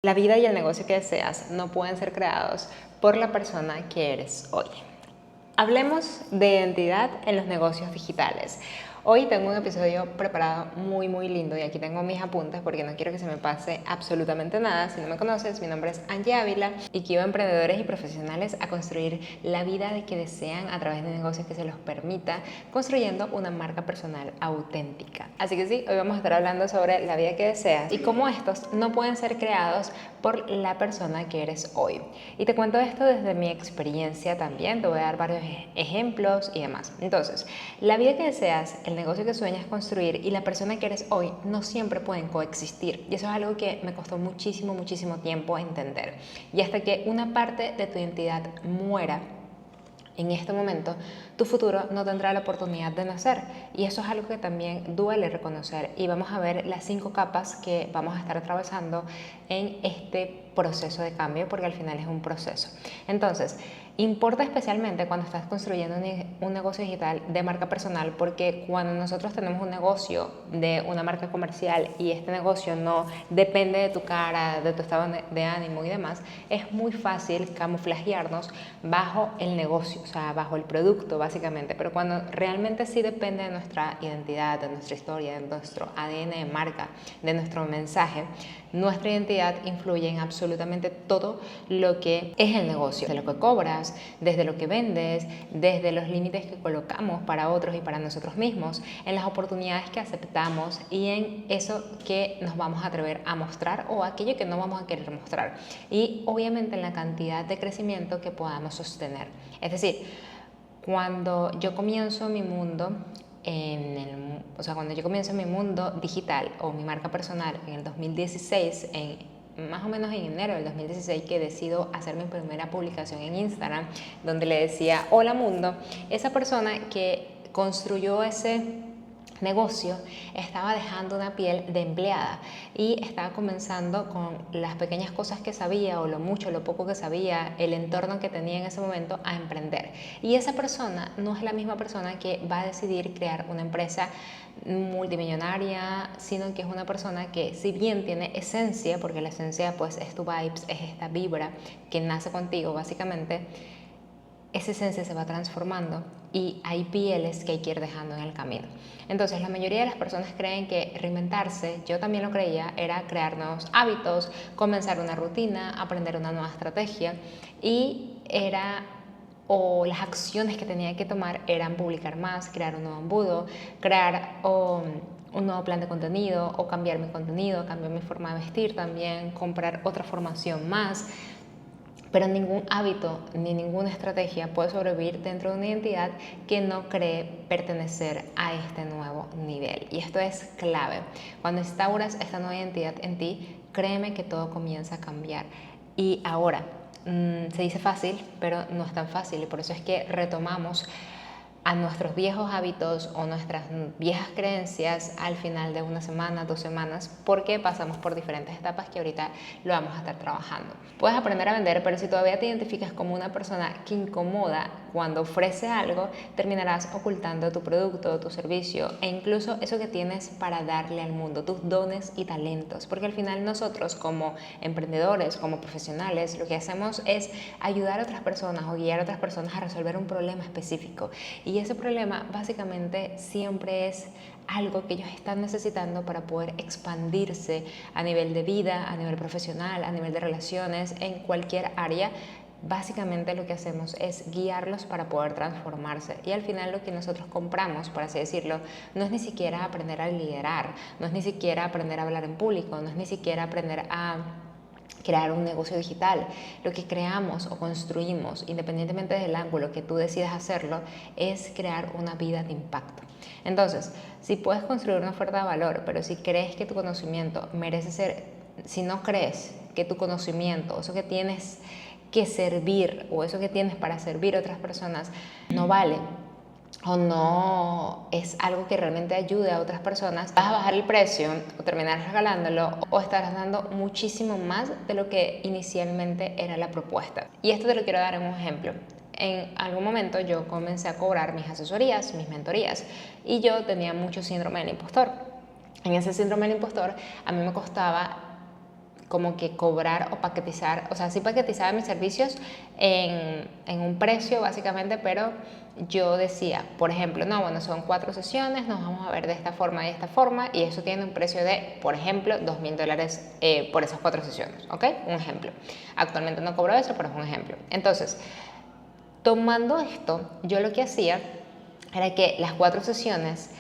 La vida y el negocio que deseas no pueden ser creados por la persona que eres hoy. Hablemos de identidad en los negocios digitales. Hoy tengo un episodio preparado muy lindo y aquí tengo mis apuntes porque no quiero que se me pase absolutamente nada. Si no me conoces, mi nombre es Angie Ávila y guío a emprendedores y profesionales a construir la vida de que desean a través de negocios que se los permita, construyendo una marca personal auténtica. Así que sí, hoy vamos a estar hablando sobre la vida que deseas y cómo estos no pueden ser creados por la persona que eres hoy. Y te cuento esto desde mi experiencia también, te voy a dar varios ejemplos y demás. Entonces, la vida que deseas, el negocio que sueñas construir y la persona que eres hoy no siempre pueden coexistir. Y eso es algo que me costó muchísimo tiempo entender. Y hasta que una parte de tu identidad muera, en este momento, tu futuro no tendrá la oportunidad de nacer. Y eso es algo que también duele reconocer. Y vamos a ver las 5 capas que vamos a estar atravesando en este proceso de cambio, porque al final es un proceso. Entonces, importa especialmente cuando estás construyendo un negocio digital de marca personal, porque cuando nosotros tenemos un negocio de una marca comercial y este negocio no depende de tu cara, de tu estado de ánimo y demás, es muy fácil camuflajearnos bajo el negocio, o sea, bajo el producto básicamente. Pero cuando realmente sí depende de nuestra identidad, de nuestra historia, de nuestro ADN de marca, de nuestro mensaje, nuestra identidad influye en absolutamente todo lo que es el negocio, de lo que cobras, desde lo que vendes, desde los límites que colocamos para otros y para nosotros mismos, en las oportunidades que aceptamos y en eso que nos vamos a atrever a mostrar o aquello que no vamos a querer mostrar. Y obviamente en la cantidad de crecimiento que podamos sostener. Es decir, cuando yo comienzo mi mundo cuando yo comienzo mi mundo digital o mi marca personal en el 2016, más o menos en enero del 2016, que decido hacer mi primera publicación en Instagram, donde le decía hola mundo, esa persona que construyó ese negocio estaba dejando una piel de empleada y estaba comenzando con las pequeñas cosas que sabía o lo mucho o lo poco que sabía, el entorno que tenía en ese momento, a emprender. Y esa persona no es la misma persona que va a decidir crear una empresa multimillonaria, sino que es una persona que, si bien tiene esencia, porque la esencia pues es tu vibes, es esta vibra que nace contigo básicamente, esa esencia se va transformando y hay pieles que hay que ir dejando en el camino. Entonces, la mayoría de las personas creen que reinventarse, yo también lo creía, era crear nuevos hábitos, comenzar una rutina, aprender una nueva estrategia o las acciones que tenía que tomar eran publicar más, crear un nuevo embudo, crear un nuevo plan de contenido o cambiar mi contenido, cambiar mi forma de vestir también, comprar otra formación más. Pero ningún hábito ni ninguna estrategia puede sobrevivir dentro de una identidad que no cree pertenecer a este nuevo nivel. Y esto es clave. Cuando instauras esta nueva identidad en ti, créeme que todo comienza a cambiar. Y ahora, se dice fácil, pero no es tan fácil. Y por eso es que retomamos a nuestros viejos hábitos o nuestras viejas creencias al final de una semana, 2 semanas, porque pasamos por diferentes etapas que ahorita lo vamos a estar trabajando. Puedes aprender a vender, pero si todavía te identificas como una persona que incomoda cuando ofrece algo, terminarás ocultando tu producto, tu servicio e incluso eso que tienes para darle al mundo, tus dones y talentos, porque al final nosotros como emprendedores, como profesionales, lo que hacemos es ayudar a otras personas o guiar a otras personas a resolver un problema específico. Y ese problema básicamente siempre es algo que ellos están necesitando para poder expandirse a nivel de vida, a nivel profesional, a nivel de relaciones, en cualquier área. Básicamente lo que hacemos es guiarlos para poder transformarse y al final lo que nosotros compramos, por así decirlo, no es ni siquiera aprender a liderar, no es ni siquiera aprender a hablar en público, no es ni siquiera aprender a crear un negocio digital. Lo que creamos o construimos, independientemente del ángulo que tú decidas hacerlo, es crear una vida de impacto. Entonces, si puedes construir una oferta de valor, pero si crees que tu conocimiento merece ser, si no crees que tu conocimiento, eso que tienes que servir o eso que tienes para servir a otras personas no vale o no es algo que realmente ayude a otras personas, vas a bajar el precio o terminar regalándolo o estarás dando muchísimo más de lo que inicialmente era la propuesta. Y esto te lo quiero dar en un ejemplo. En algún momento yo comencé a cobrar mis asesorías, mis mentorías, y yo tenía mucho síndrome del impostor. En ese síndrome del impostor a mí me costaba como que cobrar o paquetizar, o sea, sí paquetizaba mis servicios en un precio básicamente, pero yo decía, por ejemplo, no, bueno, son 4 sesiones, nos vamos a ver de esta forma y de esta forma, y eso tiene un precio de, por ejemplo, $2,000 por esas 4 sesiones, ¿ok? Un ejemplo. Actualmente no cobro eso, pero es un ejemplo. Entonces, tomando esto, yo lo que hacía era que las 4 sesiones,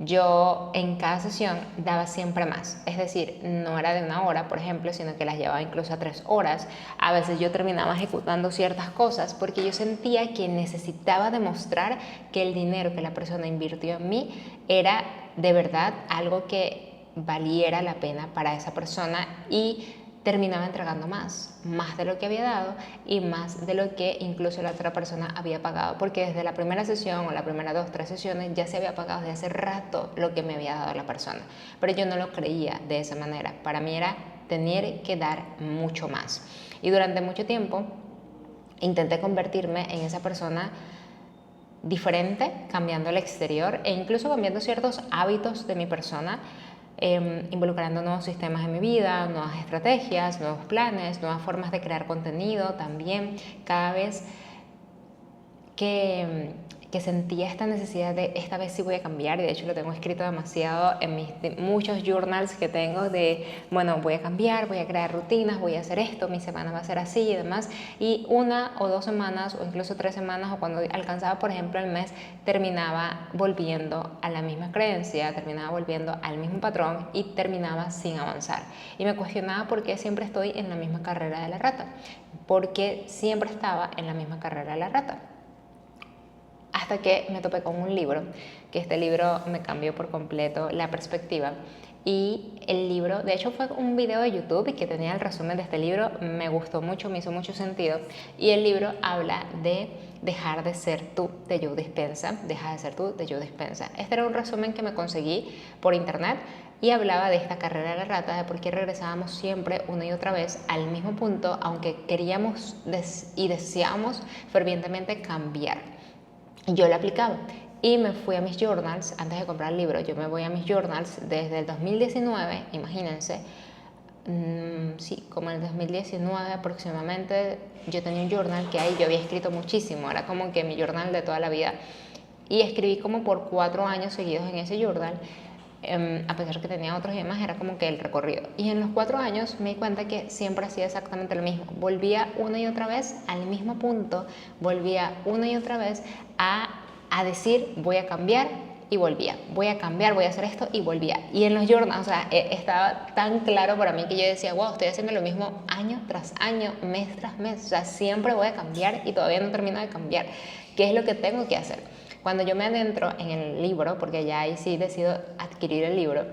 yo en cada sesión daba siempre más. Es decir, no era de 1 hora, por ejemplo, sino que las llevaba incluso a 3 horas. A veces yo terminaba ejecutando ciertas cosas porque yo sentía que necesitaba demostrar que el dinero que la persona invirtió en mí era de verdad algo que valiera la pena para esa persona, y terminaba entregando más de lo que había dado y más de lo que incluso la otra persona había pagado, porque desde la primera sesión o la primera 2, 3 sesiones ya se había pagado desde hace rato lo que me había dado la persona, pero yo no lo creía de esa manera. Para mí era tener que dar mucho más, y durante mucho tiempo intenté convertirme en esa persona diferente, cambiando el exterior e incluso cambiando ciertos hábitos de mi persona, involucrando nuevos sistemas en mi vida, nuevas estrategias, nuevos planes, nuevas formas de crear contenido también. Cada vez que sentía esta necesidad de esta vez sí voy a cambiar, y de hecho lo tengo escrito demasiado en muchos journals que tengo de, bueno, voy a cambiar, voy a crear rutinas, voy a hacer esto, mi semana va a ser así y demás, y 1 o 2 semanas o incluso 3 semanas, o cuando alcanzaba por ejemplo el mes, terminaba volviendo a la misma creencia, terminaba volviendo al mismo patrón y terminaba sin avanzar, y me cuestionaba por qué siempre estoy en la misma carrera de la rata, porque siempre estaba en la misma carrera de la rata. Hasta que me topé con un libro, que este libro me cambió por completo la perspectiva. Y el libro, de hecho fue un video de YouTube y que tenía el resumen de este libro, me gustó mucho, me hizo mucho sentido. Y el libro habla de Dejar de ser tú, de Joe Dispenza. Deja de ser tú, de Joe Dispenza. Este era un resumen que me conseguí por internet y hablaba de esta carrera de la rata, de por qué regresábamos siempre una y otra vez al mismo punto, aunque queríamos y deseábamos fervientemente cambiar. Yo lo aplicaba y me fui a mis journals. Antes de comprar el libro, yo me voy a mis journals desde el 2019, imagínense. Sí, como en el 2019 aproximadamente, yo tenía un journal que ahí yo había escrito muchísimo, era como que mi journal de toda la vida, y escribí como por 4 años seguidos en ese journal. A pesar que tenía otros y demás, era como que el recorrido. Y en los 4 años me di cuenta que siempre hacía exactamente lo mismo. Volvía una y otra vez al mismo punto, volvía una y otra vez a decir voy a cambiar, y volvía, voy a cambiar, voy a hacer esto, y volvía. Y en los journals, o sea, estaba tan claro para mí que yo decía, wow, estoy haciendo lo mismo año tras año, mes tras mes, o sea, siempre voy a cambiar y todavía no termino de cambiar. ¿Qué es lo que tengo que hacer? Cuando yo me adentro en el libro, porque ya ahí sí decido adquirir el libro,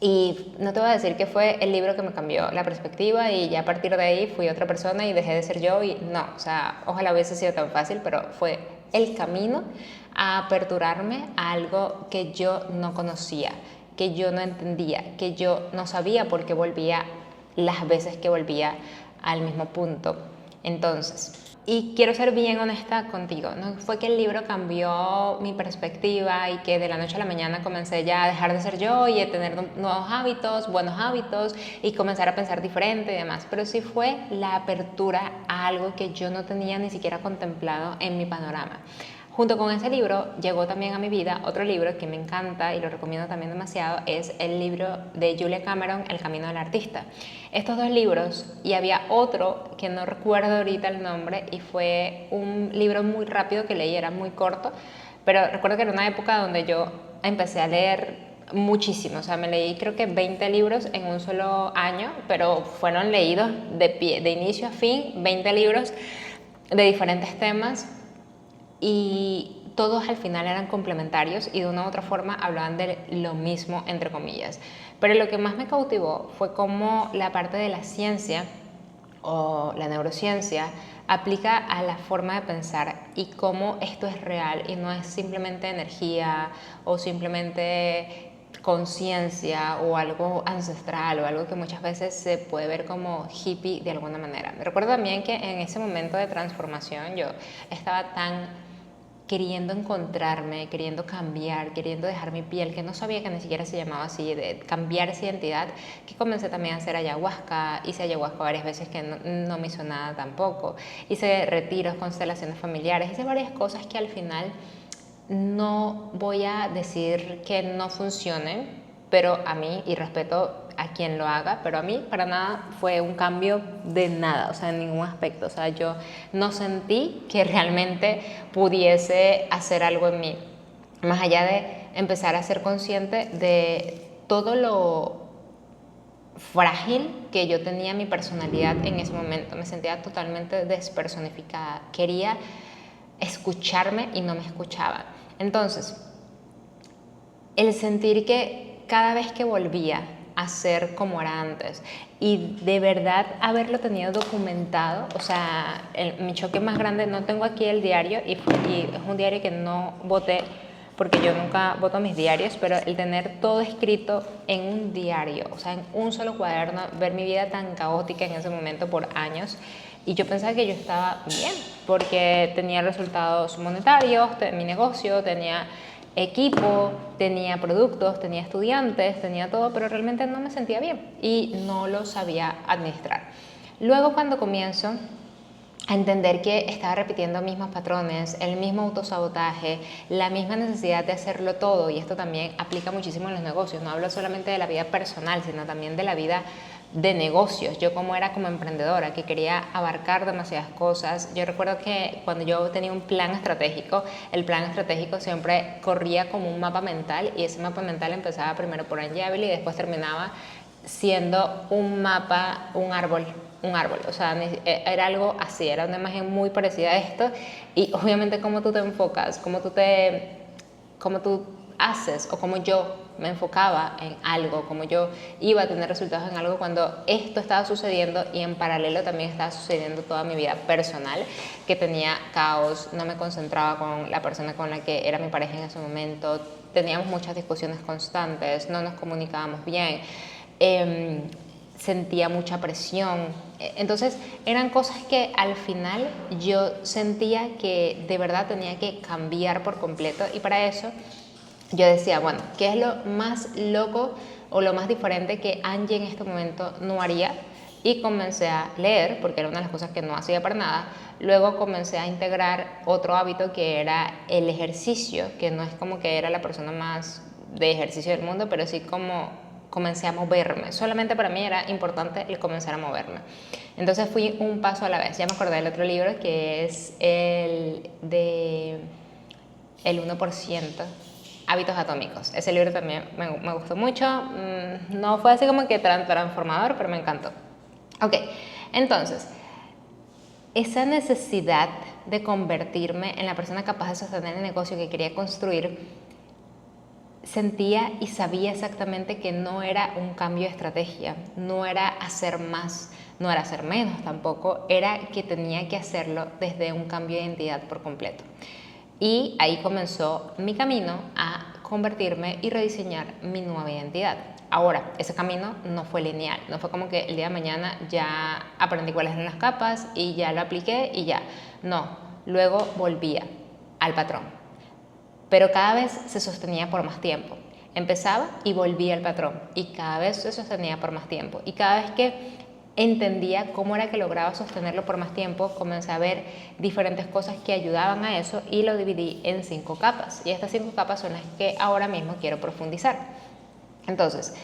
y no te voy a decir que fue el libro que me cambió la perspectiva y ya a partir de ahí fui otra persona y dejé de ser yo, y no, o sea, ojalá hubiese sido tan fácil, pero fue el camino a aperturarme a algo que yo no conocía, que yo no entendía, que yo no sabía por qué volvía las veces que volvía al mismo punto. Entonces, y quiero ser bien honesta contigo, no fue que el libro cambió mi perspectiva y que de la noche a la mañana comencé ya a dejar de ser yo y a tener nuevos hábitos, buenos hábitos, y comenzar a pensar diferente y demás, pero sí fue la apertura a algo que yo no tenía ni siquiera contemplado en mi panorama. Junto con ese libro llegó también a mi vida otro libro que me encanta y lo recomiendo también demasiado, es el libro de Julia Cameron, El camino del artista. Estos 2 libros, y había otro que no recuerdo ahorita el nombre, y fue un libro muy rápido que leí, era muy corto, pero recuerdo que era una época donde yo empecé a leer muchísimo, o sea, me leí creo que 20 libros en un solo año, pero fueron leídos de inicio a fin, 20 libros de diferentes temas, y todos al final eran complementarios y de una u otra forma hablaban de lo mismo, entre comillas. Pero lo que más me cautivó fue cómo la parte de la ciencia o la neurociencia aplica a la forma de pensar, y cómo esto es real y no es simplemente energía o simplemente conciencia o algo ancestral o algo que muchas veces se puede ver como hippie de alguna manera. Recuerdo también que en ese momento de transformación yo estaba tan queriendo encontrarme, queriendo cambiar, queriendo dejar mi piel, que no sabía que ni siquiera se llamaba así, de cambiar esa identidad, que comencé también a hacer ayahuasca. Hice ayahuasca varias veces que no me hizo nada tampoco. Hice retiros, constelaciones familiares, hice varias cosas que al final no voy a decir que no funcionen, pero a mí, y respeto a quien lo haga, pero a mí para nada fue un cambio de nada, o sea, en ningún aspecto. O sea, yo no sentí que realmente pudiese hacer algo en mí, más allá de empezar a ser consciente de todo lo frágil que yo tenía mi personalidad en ese momento. Me sentía totalmente despersonificada. Quería escucharme y no me escuchaba. Entonces, el sentir que cada vez que volvía a ser como era antes y de verdad haberlo tenido documentado, o sea, mi choque más grande, no tengo aquí el diario y es un diario que no boté porque yo nunca boto mis diarios, pero el tener todo escrito en un diario, o sea, en un solo cuaderno, ver mi vida tan caótica en ese momento por años, y yo pensaba que yo estaba bien porque tenía resultados monetarios, mi negocio, tenía equipo, tenía productos, tenía estudiantes, tenía todo, pero realmente no me sentía bien y no lo sabía administrar. Luego, cuando comienzo a entender que estaba repitiendo mismos patrones, el mismo autosabotaje, la misma necesidad de hacerlo todo, y esto también aplica muchísimo en los negocios, no hablo solamente de la vida personal, sino también de la vida de negocios. Yo como era como emprendedora, que quería abarcar demasiadas cosas. Yo recuerdo que cuando yo tenía un plan estratégico, el plan estratégico siempre corría como un mapa mental, y ese mapa mental empezaba primero por Unjable y después terminaba siendo un mapa, un árbol, o sea, era algo así, era una imagen muy parecida a esto, y obviamente cómo tú te enfocas, cómo tú haces, o cómo yo me enfocaba en algo, cómo yo iba a tener resultados en algo cuando esto estaba sucediendo, y en paralelo también estaba sucediendo toda mi vida personal, que tenía caos, no me concentraba con la persona con la que era mi pareja en ese momento, teníamos muchas discusiones constantes, no nos comunicábamos bien, sentía mucha presión. Entonces eran cosas que al final yo sentía que de verdad tenía que cambiar por completo, y para eso yo decía, bueno, ¿qué es lo más loco o lo más diferente que Angie en este momento no haría? Y comencé a leer, porque era una de las cosas que no hacía para nada. Luego comencé a integrar otro hábito, que era el ejercicio, que no es como que era la persona más de ejercicio del mundo, pero sí como comencé a moverme. Solamente para mí era importante el comenzar a moverme. Entonces fui un paso a la vez. Ya me acordé del otro libro, que es el de El 1%, Hábitos Atómicos. Ese libro también me gustó mucho. No fue así como que transformador, pero me encantó. Ok, entonces, esa necesidad de convertirme en la persona capaz de sostener el negocio que quería construir, sentía y sabía exactamente que no era un cambio de estrategia, no era hacer más, no era hacer menos tampoco, era que tenía que hacerlo desde un cambio de identidad por completo. Y ahí comenzó mi camino a convertirme y rediseñar mi nueva identidad. Ahora, ese camino no fue lineal, no fue como que el día de mañana ya aprendí cuáles eran las capas y ya lo apliqué y ya. No, luego volvía al patrón, pero cada vez se sostenía por más tiempo. Empezaba y volvía al patrón, y cada vez se sostenía por más tiempo. Y cada vez que entendía cómo era que lograba sostenerlo por más tiempo, comencé a ver diferentes cosas que ayudaban a eso, y lo dividí en 5 capas. Y estas 5 capas son las que ahora mismo quiero profundizar. Entonces,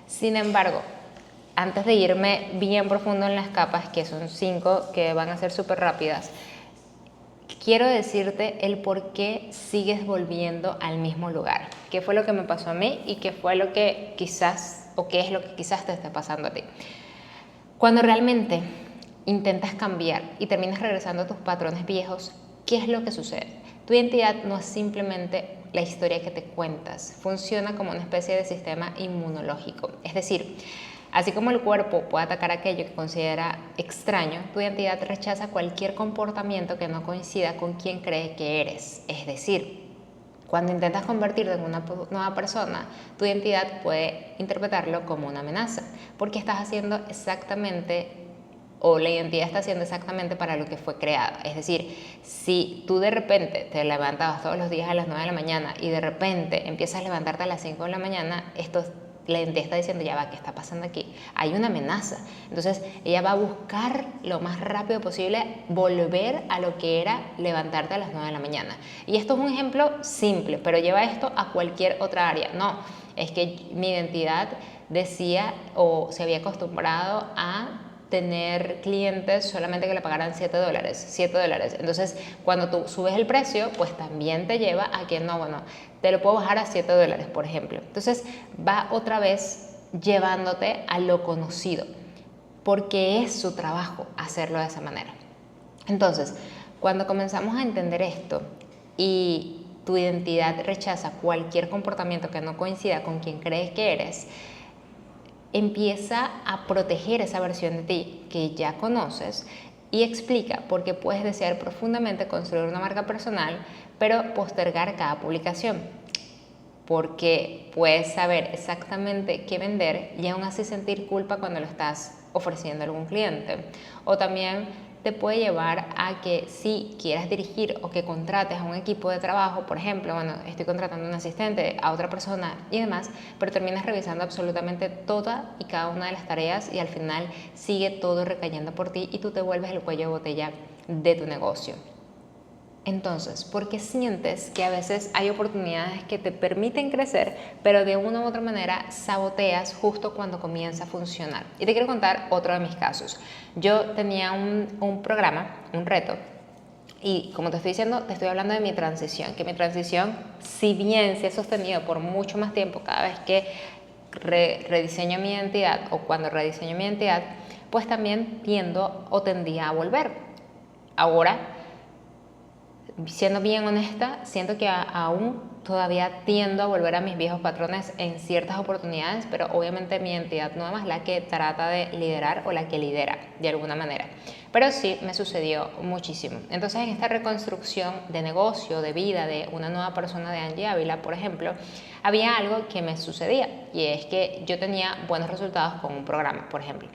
sin embargo, antes de irme bien profundo en las capas, que son 5, que van a ser súper rápidas, quiero decirte el por qué sigues volviendo al mismo lugar. ¿Qué fue lo que me pasó a mí y qué fue lo que quizás, o qué es lo que quizás te esté pasando a ti? Cuando realmente intentas cambiar y terminas regresando a tus patrones viejos, ¿qué es lo que sucede? Tu identidad no es simplemente la historia que te cuentas, funciona como una especie de sistema inmunológico. Es decir, así como el cuerpo puede atacar aquello que considera extraño, tu identidad rechaza cualquier comportamiento que no coincida con quien cree que eres. Es decir, cuando intentas convertirte en una nueva persona, tu identidad puede interpretarlo como una amenaza, porque estás haciendo exactamente o la identidad está haciendo exactamente para lo que fue creada. Es decir, si tú de repente te levantabas todos los días a las 9 de la mañana y de repente empiezas a levantarte a las 5 de la mañana, la identidad está diciendo, ya va, ¿qué está pasando aquí? Hay una amenaza. Entonces ella va a buscar lo más rápido posible volver a lo que era levantarte a las 9 de la mañana. Y esto es un ejemplo simple, pero lleva esto a cualquier otra área. No, es que mi identidad decía o se había acostumbrado a tener clientes solamente que le pagaran $7. Entonces, cuando tú subes el precio, pues también te lleva a que no, bueno, te lo puedo bajar a $7, por ejemplo. Entonces, va otra vez llevándote a lo conocido, porque es su trabajo hacerlo de esa manera. Entonces, cuando comenzamos a entender esto y tu identidad rechaza cualquier comportamiento que no coincida con quien crees que eres, empieza a proteger esa versión de ti que ya conoces y explica por qué puedes desear profundamente construir una marca personal, pero postergar cada publicación. Porque puedes saber exactamente qué vender y aún así sentir culpa cuando lo estás ofreciendo a algún cliente. O también te puede llevar a que si quieras dirigir o que contrates a un equipo de trabajo, por ejemplo, bueno, estoy contratando a un asistente, a otra persona y demás, pero terminas revisando absolutamente toda y cada una de las tareas y al final sigue todo recayendo por ti y tú te vuelves el cuello de botella de tu negocio. Entonces, ¿por qué sientes que a veces hay oportunidades que te permiten crecer, pero de una u otra manera saboteas justo cuando comienza a funcionar? Y te quiero contar otro de mis casos. Yo tenía un programa, un reto, y como te estoy diciendo, te estoy hablando de mi transición, que mi transición, si bien se ha sostenido por mucho más tiempo cada vez que rediseño mi identidad o cuando rediseño mi identidad, pues también tendía a volver. Ahora, siendo bien honesta, siento que aún todavía tiendo a volver a mis viejos patrones en ciertas oportunidades, pero obviamente mi identidad nueva es la que trata de liderar o la que lidera de alguna manera. Pero sí me sucedió muchísimo. Entonces, en esta reconstrucción de negocio, de vida, de una nueva persona de Angie Ávila, por ejemplo, había algo que me sucedía y es que yo tenía buenos resultados con un programa, por ejemplo.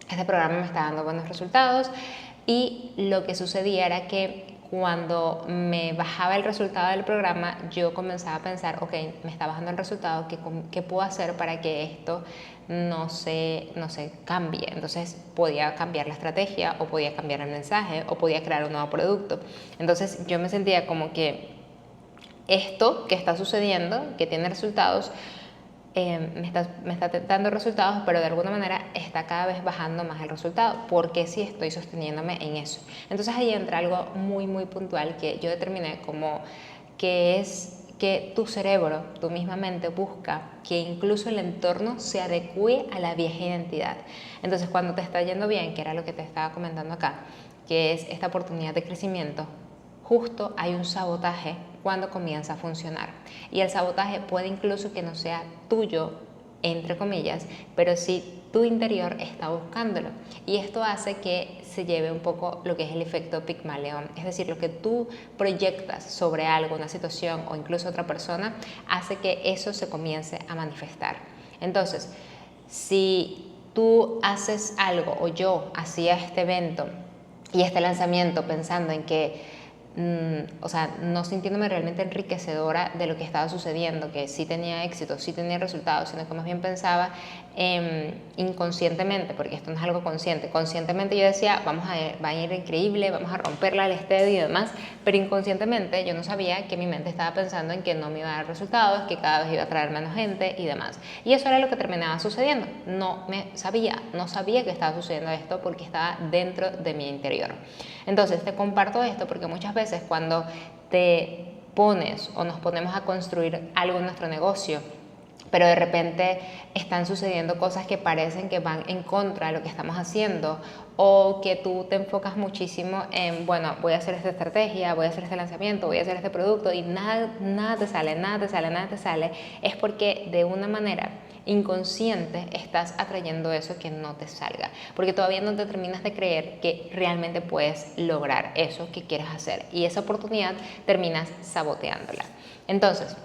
Este programa me está dando buenos resultados y lo que sucedía era que cuando me bajaba el resultado del programa, yo comenzaba a pensar, ok, me está bajando el resultado, ¿qué puedo hacer para que esto no se cambie? Entonces podía cambiar la estrategia o podía cambiar el mensaje o podía crear un nuevo producto. Entonces yo me sentía como que esto que está sucediendo, que tiene resultados, me está dando resultados, pero de alguna manera está cada vez bajando más el resultado, porque sí estoy sosteniéndome en eso. Entonces ahí entra algo muy, muy puntual que yo determiné como que es que tu cerebro, tu misma mente busca que incluso el entorno se adecue a la vieja identidad. Entonces cuando te está yendo bien, que era lo que te estaba comentando acá, que es esta oportunidad de crecimiento, justo hay un sabotaje cuando comienza a funcionar. Y el sabotaje puede incluso que no sea tuyo, entre comillas, pero sí tu interior está buscándolo. Y esto hace que se lleve un poco lo que es el efecto Pigmalión. Es decir, lo que tú proyectas sobre algo, una situación o incluso otra persona, hace que eso se comience a manifestar. Entonces, si tú haces algo o yo hacía este evento y este lanzamiento pensando en que o sea, no sintiéndome realmente enriquecedora de lo que estaba sucediendo, que sí tenía éxito, sí tenía resultados, sino que más bien pensaba inconscientemente, porque esto no es algo consciente. Conscientemente yo decía, va a ir increíble, vamos a romperla al estadio y demás, pero inconscientemente yo no sabía que mi mente estaba pensando en que no me iba a dar resultados, que cada vez iba a traer menos gente y demás. Y eso era lo que terminaba sucediendo. No sabía que estaba sucediendo esto porque estaba dentro de mi interior. Entonces te comparto esto porque muchas veces cuando te pones o nos ponemos a construir algo en nuestro negocio, pero de repente están sucediendo cosas que parecen que van en contra de lo que estamos haciendo, o que tú te enfocas muchísimo en, bueno, voy a hacer esta estrategia, voy a hacer este lanzamiento, voy a hacer este producto y nada te sale, es porque de una manera inconsciente estás atrayendo eso que no te salga, porque todavía no te terminas de creer que realmente puedes lograr eso que quieres hacer y esa oportunidad terminas saboteándola. Entonces,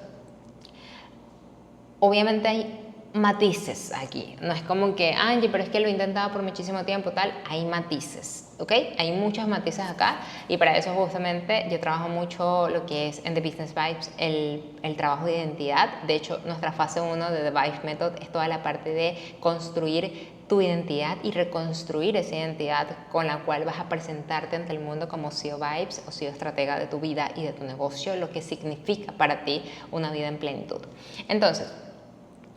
obviamente hay matices aquí. No es como que, Angie, pero es que lo he intentado por muchísimo tiempo, tal. Hay matices, ¿ok? Hay muchos matices acá y para eso justamente yo trabajo mucho lo que es en The Business Vibes, el trabajo de identidad. De hecho, nuestra fase 1 de The Vibes Method es toda la parte de construir tu identidad y reconstruir esa identidad con la cual vas a presentarte ante el mundo como CEO Vibes o CEO estratega de tu vida y de tu negocio, lo que significa para ti una vida en plenitud. Entonces,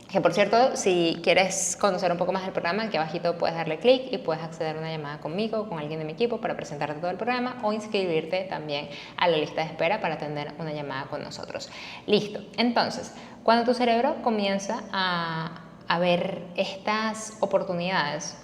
que por cierto, si quieres conocer un poco más del programa, aquí abajito puedes darle clic y puedes acceder a una llamada conmigo, con alguien de mi equipo para presentarte todo el programa o inscribirte también a la lista de espera para atender una llamada con nosotros. Listo. Entonces, cuando tu cerebro comienza a ver estas oportunidades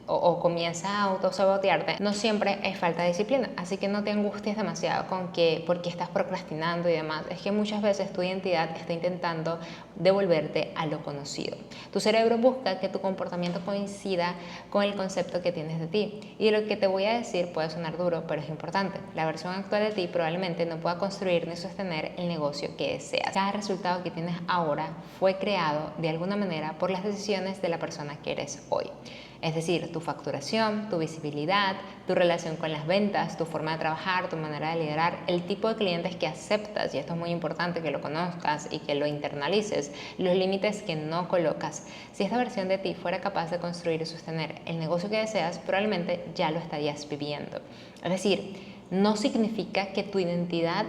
o comienza a autosabotearte, no siempre es falta de disciplina, así que no te angusties demasiado con que porque estás procrastinando y demás, es que muchas veces tu identidad está intentando devolverte a lo conocido. Tu cerebro busca que tu comportamiento coincida con el concepto que tienes de ti, y lo que te voy a decir puede sonar duro, pero es importante. La versión actual de ti probablemente no pueda construir ni sostener el negocio que deseas. Cada resultado que tienes ahora fue creado de alguna manera por las decisiones de la persona que eres hoy. Es decir, tu facturación, tu visibilidad, tu relación con las ventas, tu forma de trabajar, tu manera de liderar, el tipo de clientes que aceptas, y esto es muy importante que lo conozcas y que lo internalices, los límites que no colocas. Si esta versión de ti fuera capaz de construir y sostener el negocio que deseas, probablemente ya lo estarías viviendo. Es decir, no significa que tu identidad,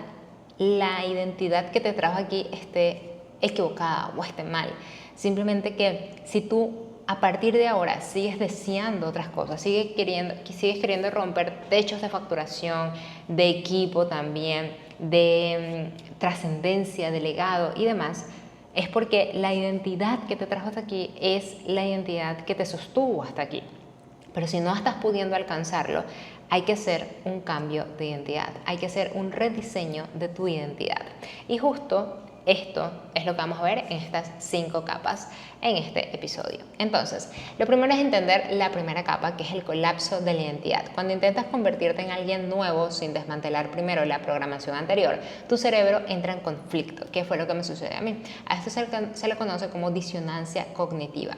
la identidad que te trajo aquí esté equivocada o esté mal. Simplemente que si tú a partir de ahora sigues deseando otras cosas, sigues queriendo romper techos de facturación, de equipo también, de trascendencia, de legado y demás, es porque la identidad que te trajo hasta aquí es la identidad que te sostuvo hasta aquí. Pero si no estás pudiendo alcanzarlo, hay que hacer un cambio de identidad, hay que hacer un rediseño de tu identidad. Y justo esto es lo que vamos a ver en estas 5 capas en este episodio. Entonces, lo primero es entender la primera capa, que es el colapso de la identidad. Cuando intentas convertirte en alguien nuevo sin desmantelar primero la programación anterior, tu cerebro entra en conflicto, que fue lo que me sucedió a mí. A esto se le conoce como disonancia cognitiva.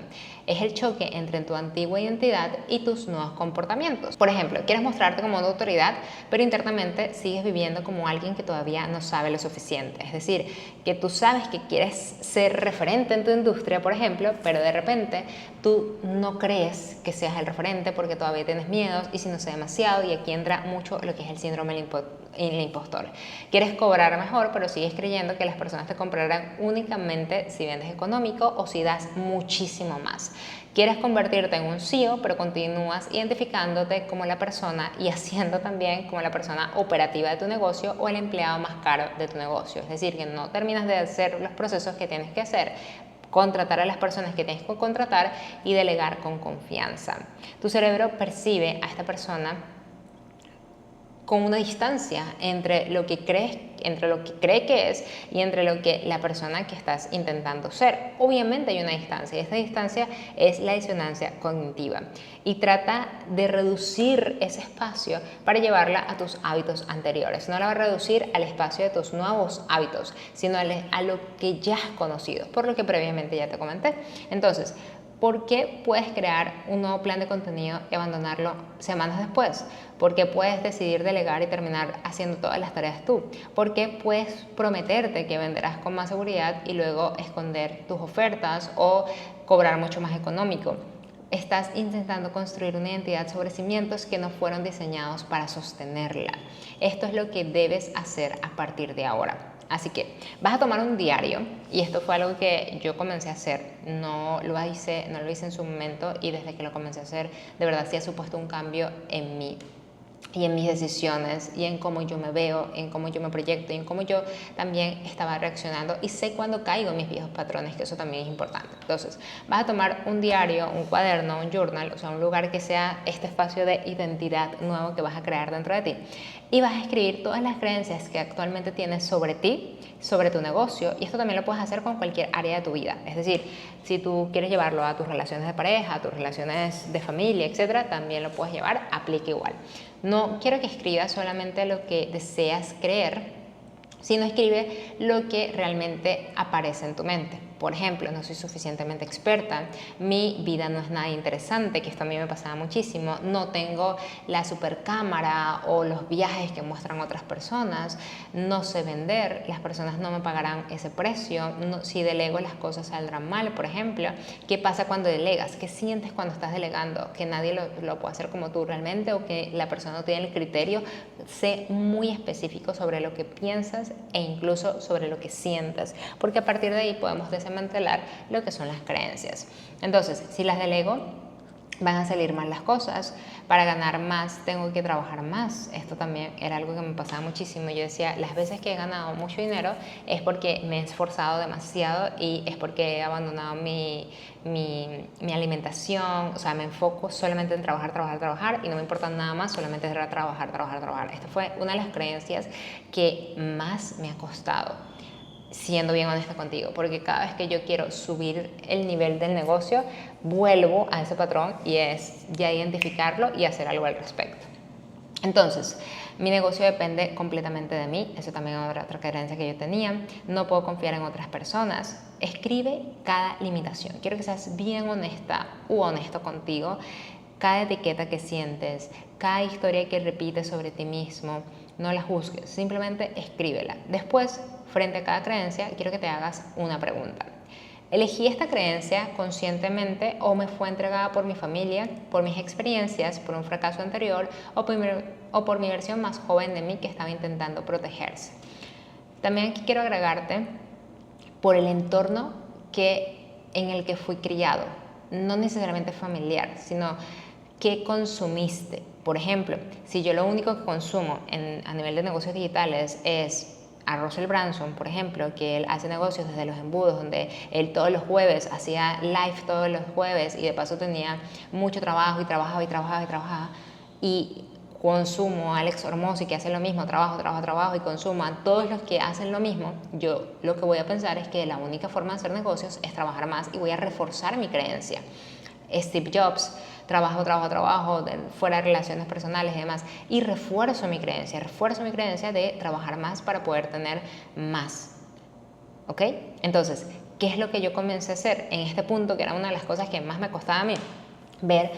Es el choque entre tu antigua identidad y tus nuevos comportamientos. Por ejemplo, quieres mostrarte como una autoridad, pero internamente sigues viviendo como alguien que todavía no sabe lo suficiente. Es decir, que tú sabes que quieres ser referente en tu industria, por ejemplo, pero de repente tú no crees que seas el referente porque todavía tienes miedos y si no sé demasiado, y aquí entra mucho lo que es el síndrome del impostor. Quieres cobrar mejor, pero sigues creyendo que las personas te comprarán únicamente si vendes económico o si das muchísimo más. Quieres convertirte en un CEO, pero continúas identificándote como la persona y haciendo también como la persona operativa de tu negocio o el empleado más caro de tu negocio. Es decir, que no terminas de hacer los procesos que tienes que hacer, contratar a las personas que tienes que contratar y delegar con confianza. Tu cerebro percibe a esta persona con una distancia entre lo que cree que es y entre lo que la persona que estás intentando ser. Obviamente hay una distancia y esta distancia es la disonancia cognitiva y trata de reducir ese espacio para llevarla a tus hábitos anteriores. No la va a reducir al espacio de tus nuevos hábitos, sino a lo que ya has conocido, por lo que previamente ya te comenté. Entonces, ¿por qué puedes crear un nuevo plan de contenido y abandonarlo semanas después? ¿Por qué puedes decidir delegar y terminar haciendo todas las tareas tú? ¿Por qué puedes prometerte que venderás con más seguridad y luego esconder tus ofertas o cobrar mucho más económico? Estás intentando construir una identidad sobre cimientos que no fueron diseñados para sostenerla. Esto es lo que debes hacer a partir de ahora. Así que vas a tomar un diario, y esto fue algo que yo comencé a hacer, no lo hice en su momento, y desde que lo comencé a hacer, de verdad sí ha supuesto un cambio en mí y en mis decisiones y en cómo yo me veo, en cómo yo me proyecto y en cómo yo también estaba reaccionando, y sé cuando caigo en mis viejos patrones, que eso también es importante. Entonces vas a tomar un diario, un cuaderno, un journal, o sea, un lugar que sea este espacio de identidad nuevo que vas a crear dentro de ti, y vas a escribir todas las creencias que actualmente tienes sobre ti, sobre tu negocio, y esto también lo puedes hacer con cualquier área de tu vida. Es decir, si tú quieres llevarlo a tus relaciones de pareja, a tus relaciones de familia, etcétera, también lo puedes llevar, aplica igual. No quiero que escribas solamente lo que deseas creer, sino escribe lo que realmente aparece en tu mente. por ejemplo, no soy suficientemente experta, mi vida no es nada interesante, que esto a mí me pasaba muchísimo, no tengo la super cámara o los viajes que muestran otras personas, no sé vender, las personas no me pagarán ese precio, no, si delego las cosas saldrán mal, por ejemplo. ¿Qué pasa cuando delegas? ¿Qué sientes cuando estás delegando? Que nadie lo puede hacer como tú realmente, o que la persona no tiene el criterio. Sé muy específico sobre lo que piensas e incluso sobre lo que sientes, porque a partir de ahí podemos desmantelar lo que son las creencias. Entonces, si las delego, van a salir mal las cosas. Para ganar más tengo que trabajar más. Esto también era algo que me pasaba muchísimo. Yo decía, las veces que he ganado mucho dinero es porque me he esforzado demasiado y es porque he abandonado mi alimentación. O sea, me enfoco solamente en trabajar, trabajar, trabajar y no me importa nada más, solamente era trabajar, trabajar, trabajar. Esta fue una de las creencias que más me ha costado, siendo bien honesta contigo, porque cada vez que yo quiero subir el nivel del negocio, vuelvo a ese patrón y es ya identificarlo y hacer algo al respecto. Entonces, mi negocio depende completamente de mí, eso también es otra creencia que yo tenía, no puedo confiar en otras personas. Escribe cada limitación, quiero que seas bien honesta u honesto contigo, cada etiqueta que sientes, cada historia que repites sobre ti mismo, no la juzgues, simplemente escríbela. Después, frente a cada creencia, quiero que te hagas una pregunta. ¿Elegí esta creencia conscientemente o me fue entregada por mi familia, por mis experiencias, por un fracaso anterior o por mi versión más joven de mí que estaba intentando protegerse? También aquí quiero agregarte por el entorno en el que fui criado, no necesariamente familiar, sino qué consumiste. Por ejemplo, si yo lo único que consumo a nivel de negocios digitales es a Russell Branson, por ejemplo, que él hace negocios desde los embudos, donde él todos los jueves hacía live todos los jueves y de paso tenía mucho trabajo y trabajaba y trabajaba y trabajaba, y consumo a Alex Hormozzi, que hace lo mismo, trabajo y consumo a todos los que hacen lo mismo, yo lo que voy a pensar es que la única forma de hacer negocios es trabajar más y voy a reforzar mi creencia. Steve Jobs, trabajo, fuera de relaciones personales y demás, y refuerzo mi creencia de trabajar más para poder tener más, ¿ok? Entonces, ¿qué es lo que yo comencé a hacer en este punto, que era una de las cosas que más me costaba a mí? Ver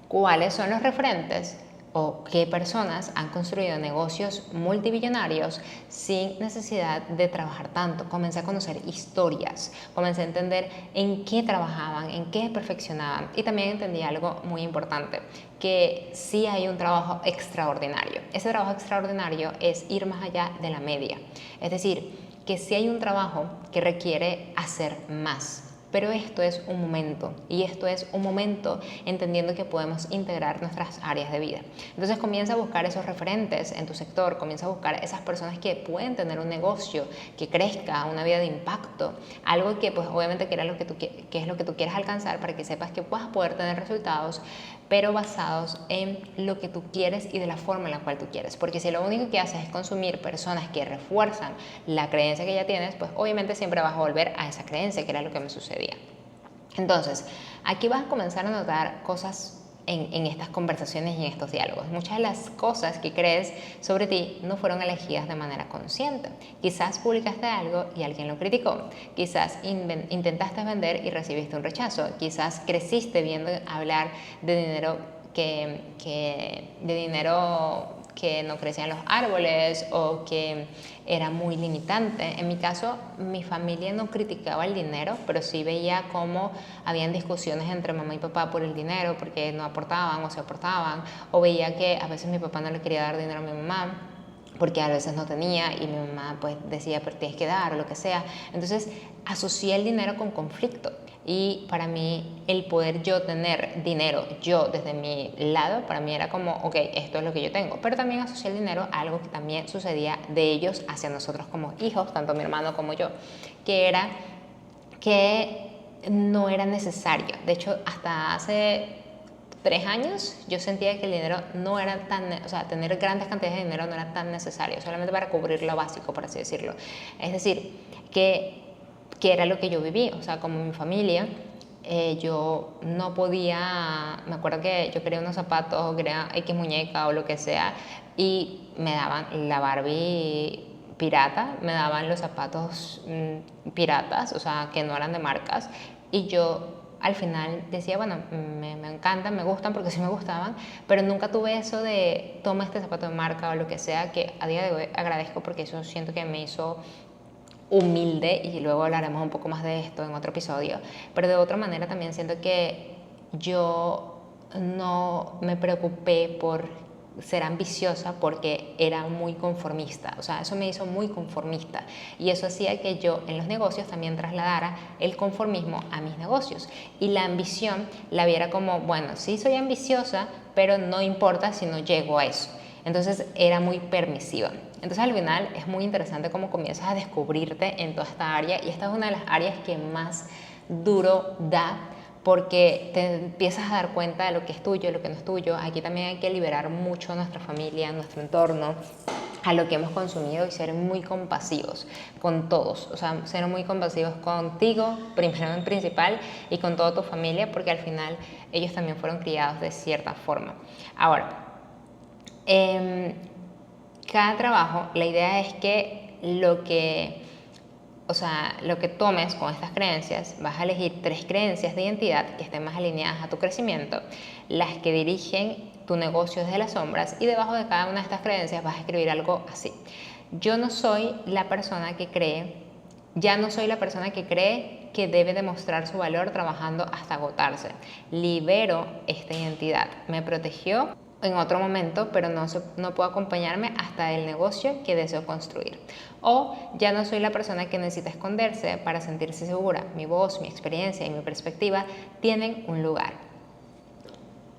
cuáles son los referentes o qué personas han construido negocios multimillonarios sin necesidad de trabajar tanto. Comencé a conocer historias, comencé a entender en qué trabajaban, en qué perfeccionaban, y también entendí algo muy importante, que sí hay un trabajo extraordinario. Ese trabajo extraordinario es ir más allá de la media, es decir, que sí hay un trabajo que requiere hacer más. Pero esto es un momento, y esto es un momento entendiendo que podemos integrar nuestras áreas de vida. Entonces comienza a buscar esos referentes en tu sector, comienza a buscar esas personas que pueden tener un negocio que crezca, una vida de impacto, algo que pues obviamente que es lo que tú quieres alcanzar, para que sepas que puedas poder tener resultados, pero basados en lo que tú quieres y de la forma en la cual tú quieres. Porque si lo único que haces es consumir personas que refuerzan la creencia que ya tienes, pues obviamente siempre vas a volver a esa creencia, que era lo que me sucedía. Entonces, aquí vas a comenzar a notar cosas en estas conversaciones y en estos diálogos. Muchas de las cosas que crees sobre ti no fueron elegidas de manera consciente. Quizás publicaste algo y alguien lo criticó. Quizás intentaste vender y recibiste un rechazo. Quizás creciste viendo hablar de dinero que no crecían los árboles o que era muy limitante. En mi caso, mi familia no criticaba el dinero, pero sí veía cómo habían discusiones entre mamá y papá por el dinero, porque no aportaban o se aportaban, o veía que a veces mi papá no le quería dar dinero a mi mamá porque a veces no tenía y mi mamá pues decía, pero tienes que dar o lo que sea. Entonces asocié el dinero con conflicto, y para mí el poder yo tener dinero, yo desde mi lado, para mí era como, ok, esto es lo que yo tengo, pero también asocié el dinero a algo que también sucedía de ellos hacia nosotros como hijos, tanto mi hermano como yo, que era que no era necesario. De hecho, hasta hace 3 años yo sentía que el dinero no era tan, o sea, tener grandes cantidades de dinero no era tan necesario, solamente para cubrir lo básico, por así decirlo. Es decir, que era lo que yo viví, o sea, como mi familia, yo no podía, me acuerdo que yo quería unos zapatos o quería X muñeca o lo que sea, y me daban la Barbie pirata, me daban los zapatos piratas, o sea, que no eran de marcas, y yo al final decía, bueno, me encantan, me gustan porque sí me gustaban, pero nunca tuve eso de toma este zapato de marca o lo que sea, que a día de hoy agradezco porque eso siento que me hizo humilde, y luego hablaremos un poco más de esto en otro episodio, pero de otra manera también siento que yo no me preocupé por ser ambiciosa porque era muy conformista, o sea, eso me hizo muy conformista, y eso hacía que yo en los negocios también trasladara el conformismo a mis negocios, y la ambición la viera como, bueno, sí soy ambiciosa, pero no importa si no llego a eso. Entonces era muy permisiva. Entonces al final es muy interesante cómo comienzas a descubrirte en toda esta área, y esta es una de las áreas que más duro da, porque te empiezas a dar cuenta de lo que es tuyo, lo que no es tuyo. Aquí también hay que liberar mucho a nuestra familia, a nuestro entorno, a lo que hemos consumido, y ser muy compasivos con todos, o sea, ser muy compasivos contigo, primero en principal, y con toda tu familia, porque al final ellos también fueron criados de cierta forma. Ahora, cada trabajo, la idea es que lo que tomes con estas creencias, vas a elegir 3 creencias de identidad que estén más alineadas a tu crecimiento, las que dirigen tu negocio desde las sombras, y debajo de cada una de estas creencias vas a escribir algo así: yo no soy la persona que cree, ya no soy la persona que cree que debe demostrar su valor trabajando hasta agotarse. Libero esta identidad. Me protegió en otro momento, pero no puedo acompañarme hasta el negocio que deseo construir. O ya no soy la persona que necesita esconderse para sentirse segura. Mi voz, mi experiencia y mi perspectiva tienen un lugar.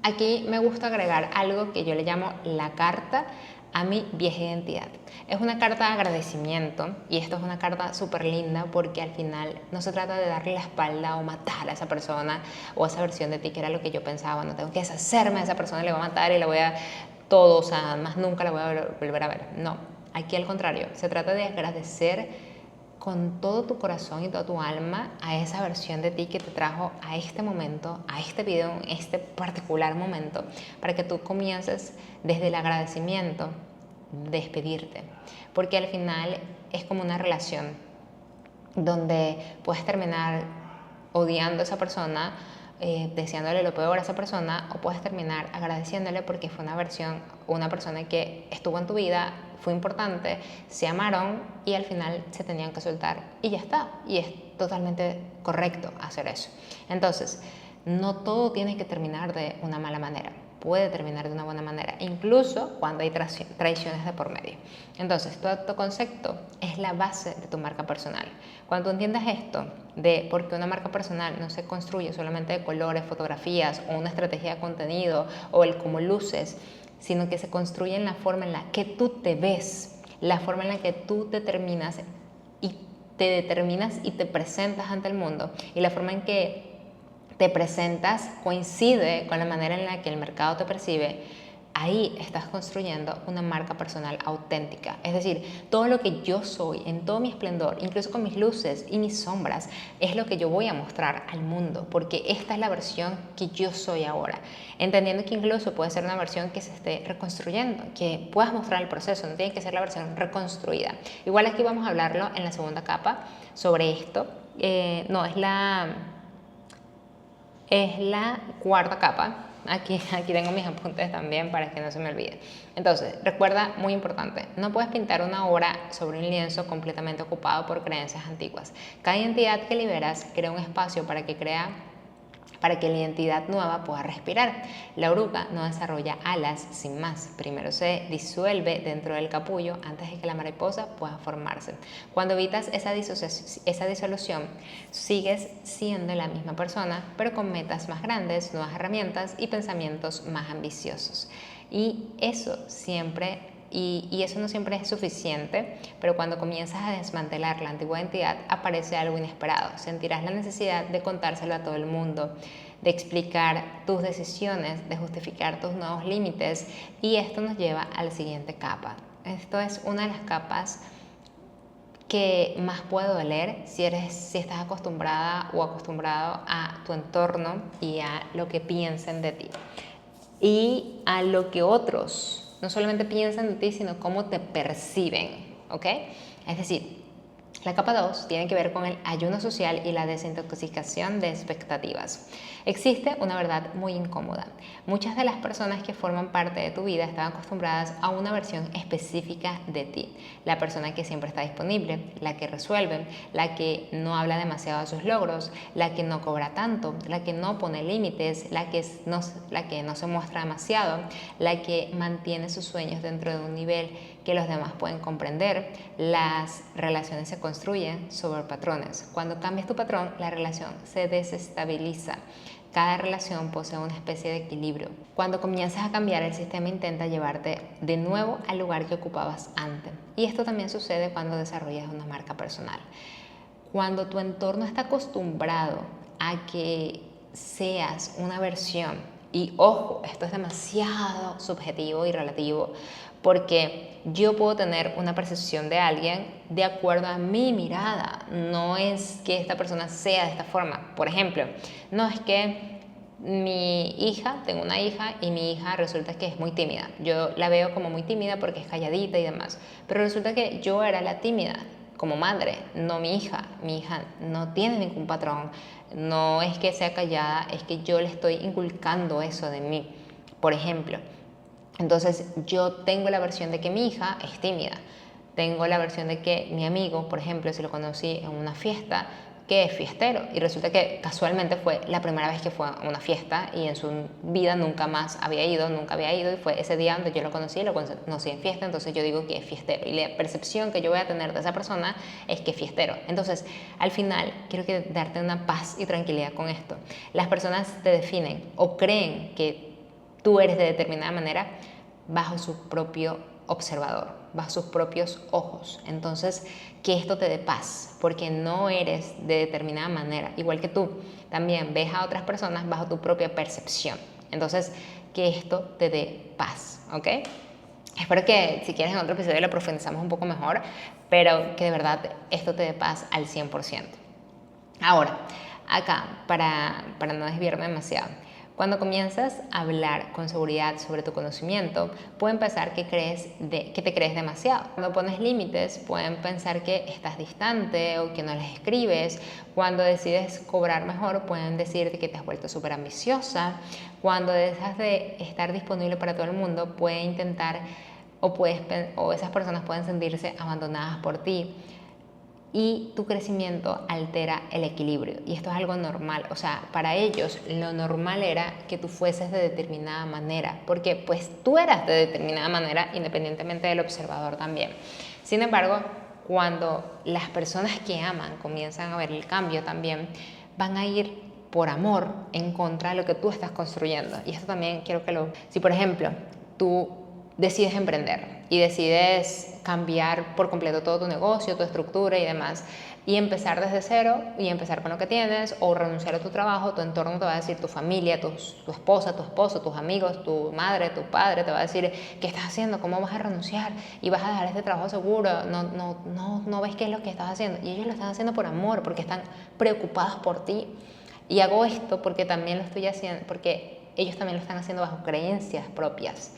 Aquí me gusta agregar algo que yo le llamo la carta a mi vieja identidad. Es una carta de agradecimiento, y esto es una carta súper linda porque al final no se trata de darle la espalda o matar a esa persona o a esa versión de ti que era lo que yo pensaba. No tengo que deshacerme de esa persona, le voy a matar y la voy a todo, o sea, más nunca la voy a volver a ver. No, aquí al contrario, se trata de agradecer con todo tu corazón y toda tu alma a esa versión de ti que te trajo a este momento, a este video, en este particular momento, para que tú comiences desde el agradecimiento, despedirte, porque al final es como una relación donde puedes terminar odiando a esa persona, deseándole lo peor a esa persona, o puedes terminar agradeciéndole porque fue una persona que estuvo en tu vida, fue importante, se amaron y al final se tenían que soltar y ya está, y es totalmente correcto hacer eso. Entonces, no todo tiene que terminar de una mala manera, puede terminar de una buena manera, incluso cuando hay traiciones de por medio. Entonces, tu autoconcepto es la base de tu marca personal. Cuando tú entiendas esto, de por qué una marca personal no se construye solamente de colores, fotografías o una estrategia de contenido o el cómo luces, sino que se construye en la forma en la que tú te ves, la forma en la que tú determinas y te presentas ante el mundo, y la forma en que te presentas coincide con la manera en la que el mercado te percibe, ahí estás construyendo una marca personal auténtica. Es decir, todo lo que yo soy en todo mi esplendor, incluso con mis luces y mis sombras, es lo que yo voy a mostrar al mundo, porque esta es la versión que yo soy ahora, entendiendo que incluso puede ser una versión que se esté reconstruyendo, que puedas mostrar el proceso, no tiene que ser la versión reconstruida. Igual aquí vamos a hablarlo en la segunda capa sobre esto. Es la cuarta capa. Aquí tengo mis apuntes también para que no se me olvide. Entonces, recuerda, muy importante, no puedes pintar una obra sobre un lienzo completamente ocupado por creencias antiguas. Cada identidad que liberas crea un espacio para que la identidad nueva pueda respirar. La oruga no desarrolla alas sin más. Primero se disuelve dentro del capullo antes de que la mariposa pueda formarse. Cuando evitas esa disolución, sigues siendo la misma persona, pero con metas más grandes, nuevas herramientas y pensamientos más ambiciosos. Y eso no siempre es suficiente, pero cuando comienzas a desmantelar la antigua identidad, aparece algo inesperado. Sentirás la necesidad de contárselo a todo el mundo, de explicar tus decisiones, de justificar tus nuevos límites, y esto nos lleva a la siguiente capa. Esto es una de las capas que más puede doler si estás acostumbrada o acostumbrado a tu entorno y a lo que piensen de ti y a lo que otros no solamente piensan de ti, sino cómo te perciben, ¿ok? Es decir, la capa 2 tiene que ver con el ayuno social y la desintoxicación de expectativas. Existe una verdad muy incómoda. Muchas de las personas que forman parte de tu vida están acostumbradas a una versión específica de ti. La persona que siempre está disponible, la que resuelve, la que no habla demasiado de sus logros, la que no cobra tanto, la que no pone límites, la que no se muestra demasiado, la que mantiene sus sueños dentro de un nivel que los demás pueden comprender. Las relaciones se construyen sobre patrones. Cuando cambias tu patrón, la relación se desestabiliza. Cada relación posee una especie de equilibrio. Cuando comienzas a cambiar, el sistema intenta llevarte de nuevo al lugar que ocupabas antes. Y esto también sucede cuando desarrollas una marca personal. Cuando tu entorno está acostumbrado a que seas una versión, y ojo, esto es demasiado subjetivo y relativo, porque yo puedo tener una percepción de alguien de acuerdo a mi mirada, no es que esta persona sea de esta forma. Por ejemplo, no es que tengo una hija y mi hija resulta que es muy tímida. Yo la veo como muy tímida porque es calladita y demás, pero resulta que yo era la tímida como madre, no mi hija. Mi hija no tiene ningún patrón, no es que sea callada, es que yo le estoy inculcando eso de mí, por ejemplo. Entonces yo tengo la versión de que mi hija es tímida, tengo la versión de que mi amigo, por ejemplo, si lo conocí en una fiesta, que es fiestero, y resulta que casualmente fue la primera vez que fue a una fiesta y en su vida nunca más había ido, y fue ese día donde yo lo conocí en fiesta, entonces yo digo que es fiestero, y la percepción que yo voy a tener de esa persona es que es fiestero. Entonces, al final, quiero darte una paz y tranquilidad con esto. Las personas te definen o creen que tú eres de determinada manera bajo su propio observador, bajo sus propios ojos. Entonces, que esto te dé paz, porque no eres de determinada manera, igual que tú. También ves a otras personas bajo tu propia percepción. Entonces, que esto te dé paz, ¿ok? Espero que si quieres en otro episodio lo profundizamos un poco mejor, pero que de verdad esto te dé paz al 100%. Ahora, acá, para no desviarme demasiado, cuando comienzas a hablar con seguridad sobre tu conocimiento, pueden pensar que te crees demasiado. Cuando pones límites, pueden pensar que estás distante o que no les escribes. Cuando decides cobrar mejor, pueden decirte que te has vuelto súper ambiciosa. Cuando dejas de estar disponible para todo el mundo, pueden intentar o esas personas pueden sentirse abandonadas por ti. Y tu crecimiento altera el equilibrio. Y esto es algo normal. O sea, para ellos lo normal era que tú fueses de determinada manera, porque pues tú eras de determinada manera independientemente del observador también. Sin embargo, cuando las personas que aman comienzan a ver el cambio también, van a ir por amor en contra de lo que tú estás construyendo. Y esto también quiero Si por ejemplo, tú decides emprender y decides cambiar por completo todo tu negocio, tu estructura y demás, y empezar desde cero y empezar con lo que tienes, o renunciar a tu trabajo, tu entorno te va a decir, tu familia, tu esposa, tu esposo, tus amigos, tu madre, tu padre, te va a decir, ¿qué estás haciendo? ¿Cómo vas a renunciar? ¿Y vas a dejar este trabajo seguro? No ves qué es lo que estás haciendo. Y ellos lo están haciendo por amor, porque están preocupados por ti. Y hago esto porque también lo estoy haciendo, porque ellos también lo están haciendo bajo creencias propias.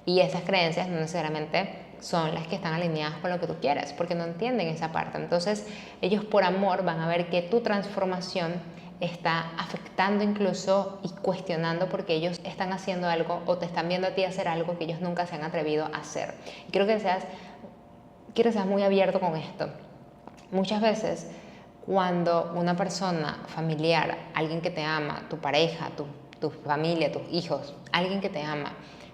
Y esas creencias no necesariamente son las que están alineadas con lo que tú quieres, porque no entienden esa parte. Entonces, ellos por amor van a ver que tu transformación está afectando incluso y cuestionando porque ellos están haciendo algo o te están viendo a ti hacer algo que ellos nunca se han atrevido a hacer. Y quiero que seas muy abierto con esto. Muchas veces, cuando una persona familiar, alguien que te ama, tu pareja, tu familia, tus hijos, alguien que te ama,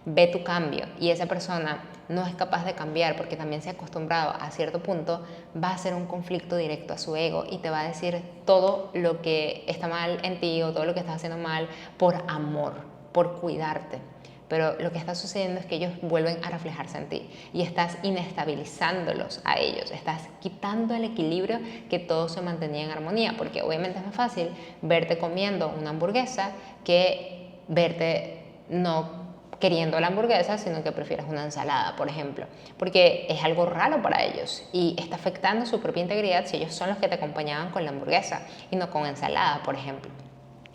ve tu cambio y esa persona no es capaz de cambiar porque también se ha acostumbrado a cierto punto, va a ser un conflicto directo a su ego y te va a decir todo lo que está mal en ti o todo lo que estás haciendo mal por amor, por cuidarte. Pero lo que está sucediendo es que ellos vuelven a reflejarse en ti y estás inestabilizándolos a ellos, estás quitando el equilibrio que todo se mantenía en armonía, porque obviamente es más fácil verte comiendo una hamburguesa que verte no queriendo la hamburguesa, sino que prefieres una ensalada, por ejemplo, porque es algo raro para ellos y está afectando su propia integridad si ellos son los que te acompañaban con la hamburguesa y no con ensalada, por ejemplo.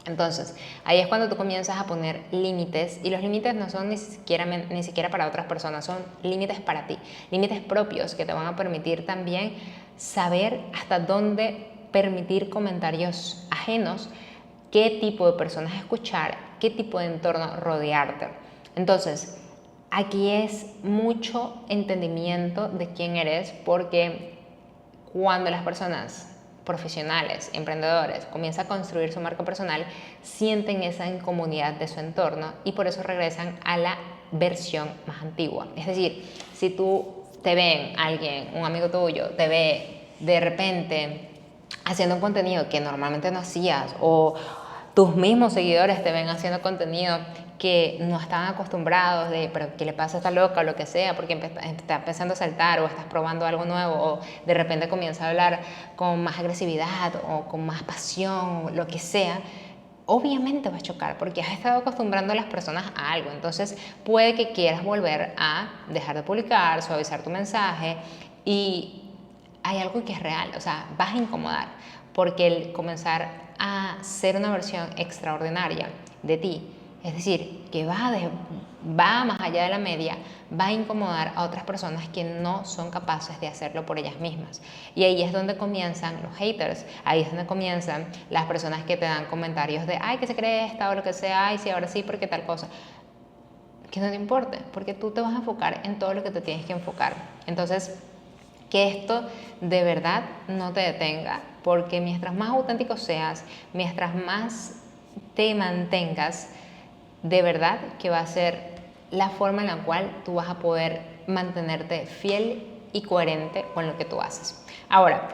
Entonces, ahí es cuando tú comienzas a poner límites, y los límites no son ni siquiera para otras personas, son límites para ti, límites propios que te van a permitir también saber hasta dónde permitir comentarios ajenos, qué tipo de personas escuchar, qué tipo de entorno rodearte. Entonces, aquí es mucho entendimiento de quién eres, porque cuando las personas profesionales, emprendedores, comienzan a construir su marca personal, sienten esa incomodidad de su entorno y por eso regresan a la versión más antigua. Es decir, si tú te ven, alguien, un amigo tuyo, te ve de repente haciendo un contenido que normalmente no hacías, o tus mismos seguidores te ven haciendo contenido que no están acostumbrados de, pero ¿qué le pasa a esta loca o lo que sea? Porque está empezando a saltar o estás probando algo nuevo, o de repente comienza a hablar con más agresividad o con más pasión o lo que sea. Obviamente va a chocar porque has estado acostumbrando a las personas a algo. Entonces puede que quieras volver a dejar de publicar, suavizar tu mensaje, y hay algo que es real, o sea, vas a incomodar, porque el comenzar a ser una versión extraordinaria de ti, es decir, que va más allá de la media, va a incomodar a otras personas que no son capaces de hacerlo por ellas mismas. Y ahí es donde comienzan los haters, ahí es donde comienzan las personas que te dan comentarios de, ay, que se cree esta o lo que sea, ay, sí, ahora sí, porque tal cosa. Que no te importe, porque tú te vas a enfocar en todo lo que te tienes que enfocar. Entonces, que esto de verdad no te detenga, porque mientras más auténtico seas, mientras más te mantengas, de verdad que va a ser la forma en la cual tú vas a poder mantenerte fiel y coherente con lo que tú haces. Ahora,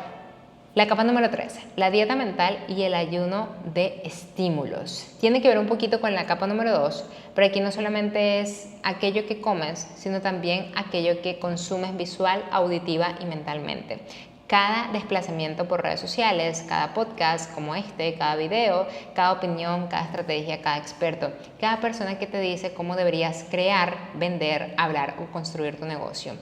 la capa número 13, la dieta mental y el ayuno de estímulos. Tiene que ver un poquito con la capa número 2, pero aquí no solamente es aquello que comes, sino también aquello que consumes visual, auditiva y mentalmente. Cada desplazamiento por redes sociales, cada podcast como este, cada video, cada opinión, cada estrategia, cada experto, cada persona que te dice cómo deberías crear, vender, hablar o construir tu negocio.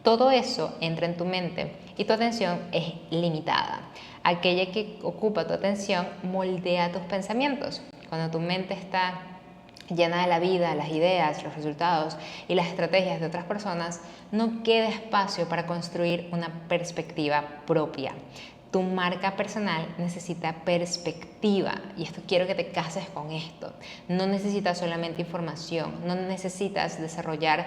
Todo eso entra en tu mente y tu atención es limitada. Aquella que ocupa tu atención moldea tus pensamientos. Cuando tu mente está llena de la vida, las ideas, los resultados y las estrategias de otras personas, no queda espacio para construir una perspectiva propia. Tu marca personal necesita perspectiva, y esto quiero que te cases con esto. No necesitas solamente información, no necesitas desarrollar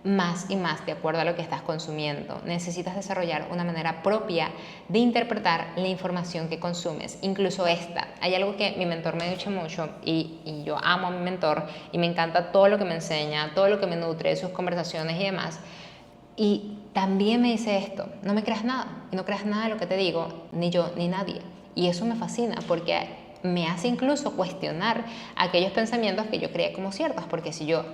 más y más de acuerdo a lo que estás consumiendo. Necesitas desarrollar una manera propia de interpretar la información que consumes, incluso esta. Hay algo que mi mentor me ha dicho mucho, y yo amo a mi mentor y me encanta todo lo que me enseña, todo lo que me nutre, sus conversaciones y demás. Y también me dice esto: no me creas nada, y no creas nada de lo que te digo, ni yo ni nadie. Y eso me fascina porque me hace incluso cuestionar aquellos pensamientos que yo creía como ciertos, porque si yo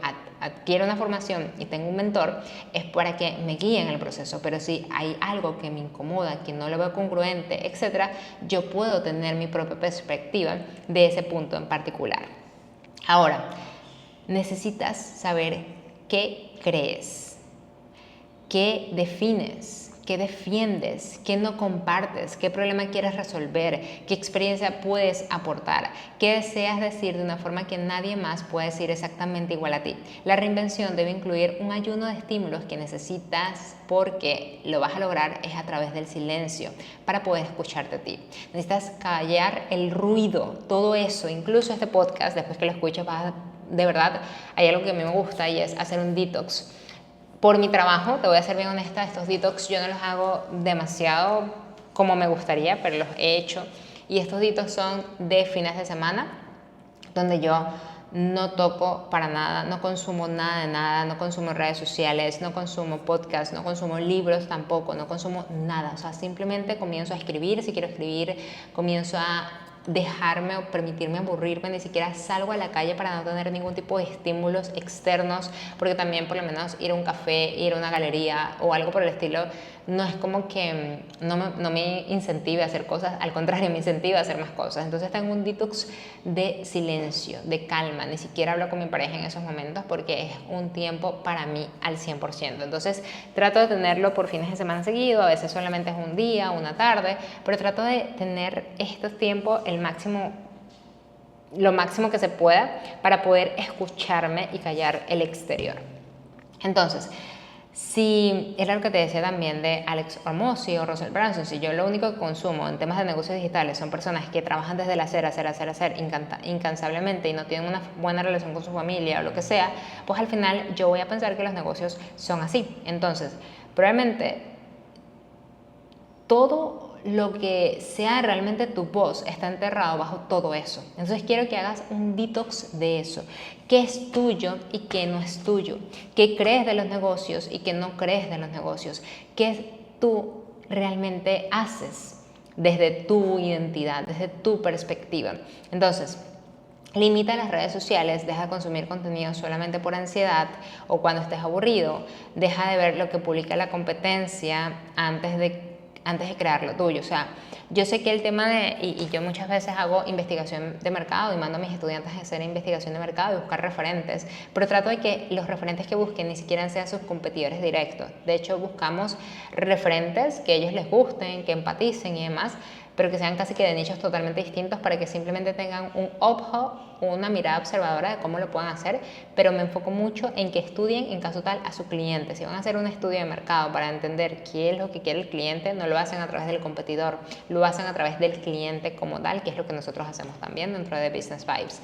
adquiero una formación y tengo un mentor, es para que me guíe en el proceso, pero si hay algo que me incomoda, que no lo veo congruente, etc., yo puedo tener mi propia perspectiva de ese punto en particular. Ahora, necesitas saber qué crees, qué defines, qué defiendes, qué no compartes, qué problema quieres resolver, qué experiencia puedes aportar, qué deseas decir de una forma que nadie más pueda decir exactamente igual a ti. La reinvención debe incluir un ayuno de estímulos que necesitas, porque lo vas a lograr es a través del silencio, para poder escucharte a ti. Necesitas callar el ruido, todo eso, incluso este podcast, después que lo escuches, de verdad, hay algo que a mí me gusta, y es hacer un detox. Por mi trabajo, te voy a ser bien honesta, estos detox yo no los hago demasiado como me gustaría, pero los he hecho. Y estos detox son de fines de semana, donde yo no toco para nada, no consumo nada de nada, no consumo redes sociales, no consumo podcasts, no consumo libros tampoco, no consumo nada. O sea, simplemente comienzo a escribir, si quiero escribir, comienzo a dejarme o permitirme aburrirme, ni siquiera salgo a la calle para no tener ningún tipo de estímulos externos, porque también por lo menos ir a un café, ir a una galería o algo por el estilo, no es como que no me incentive a hacer cosas, al contrario, me incentiva a hacer más cosas. Entonces tengo un detox de silencio, de calma, ni siquiera hablo con mi pareja en esos momentos porque es un tiempo para mí al 100%. Entonces trato de tenerlo por fines de semana seguido, a veces solamente es un día, una tarde, pero trato de tener estos tiempos el máximo lo máximo que se pueda para poder escucharme y callar el exterior. Entonces, si era lo que te decía también de Alex Hormozi o Russell Brunson, si yo lo único que consumo en temas de negocios digitales son personas que trabajan desde el hacer incansablemente y no tienen una buena relación con su familia o lo que sea, pues al final yo voy a pensar que los negocios son así. Entonces, probablemente todo lo que sea realmente tu voz está enterrado bajo todo eso. Entonces quiero que hagas un detox de eso. ¿Qué es tuyo y qué no es tuyo? ¿Qué crees de los negocios y qué no crees de los negocios? ¿Qué tú realmente haces desde tu identidad, desde tu perspectiva? Entonces, limita las redes sociales, deja de consumir contenido solamente por ansiedad o cuando estés aburrido, deja de ver lo que publica la competencia antes de crear lo tuyo. O sea, yo sé que el tema de, y yo muchas veces hago investigación de mercado y mando a mis estudiantes a hacer investigación de mercado y buscar referentes, pero trato de que los referentes que busquen ni siquiera sean sus competidores directos. De hecho, buscamos referentes que a ellos les gusten, que empaticen y demás, pero que sean casi que de nichos totalmente distintos para que simplemente tengan un ojo, una mirada observadora de cómo lo puedan hacer, pero me enfoco mucho en que estudien en caso tal a su cliente. Si van a hacer un estudio de mercado para entender qué es lo que quiere el cliente, no lo hacen a través del competidor, lo hacen a través del cliente como tal, que es lo que nosotros hacemos también dentro de Business Vibes.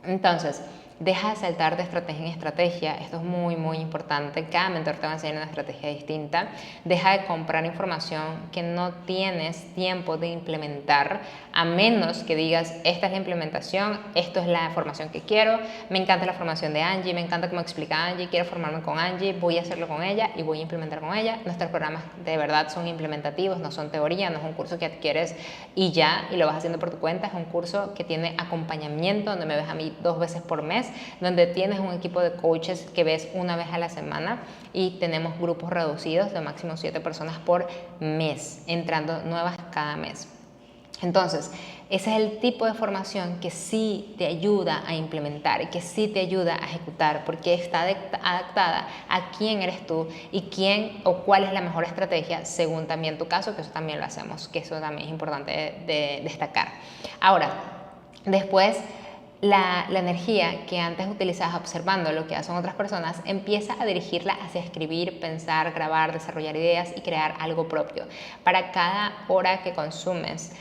Entonces, deja de saltar de estrategia en estrategia, esto es muy muy importante, cada mentor te va a enseñar una estrategia distinta, deja de comprar información que no tienes tiempo de implementar, a menos que digas, esta es la implementación, esto es la formación que quiero, me encanta la formación de Angie, me encanta cómo explica Angie, quiero formarme con Angie, voy a hacerlo con ella y voy a implementar con ella. Nuestros programas de verdad son implementativos, no son teoría, no es un curso que adquieres y ya, y lo vas haciendo por tu cuenta, es un curso que tiene acompañamiento, donde me ves a mí 2 veces por mes, donde tienes un equipo de coaches que ves una vez a la semana y tenemos grupos reducidos de máximo 7 personas por mes, entrando nuevas cada mes. Entonces, ese es el tipo de formación que sí te ayuda a implementar y que sí te ayuda a ejecutar, porque está adaptada a quién eres tú y quién o cuál es la mejor estrategia según también tu caso, que eso también lo hacemos, que eso también es importante de destacar. Ahora, después, la energía que antes utilizabas observando lo que hacen otras personas, empieza a dirigirla hacia escribir, pensar, grabar, desarrollar ideas y crear algo propio. Para cada hora que consumes,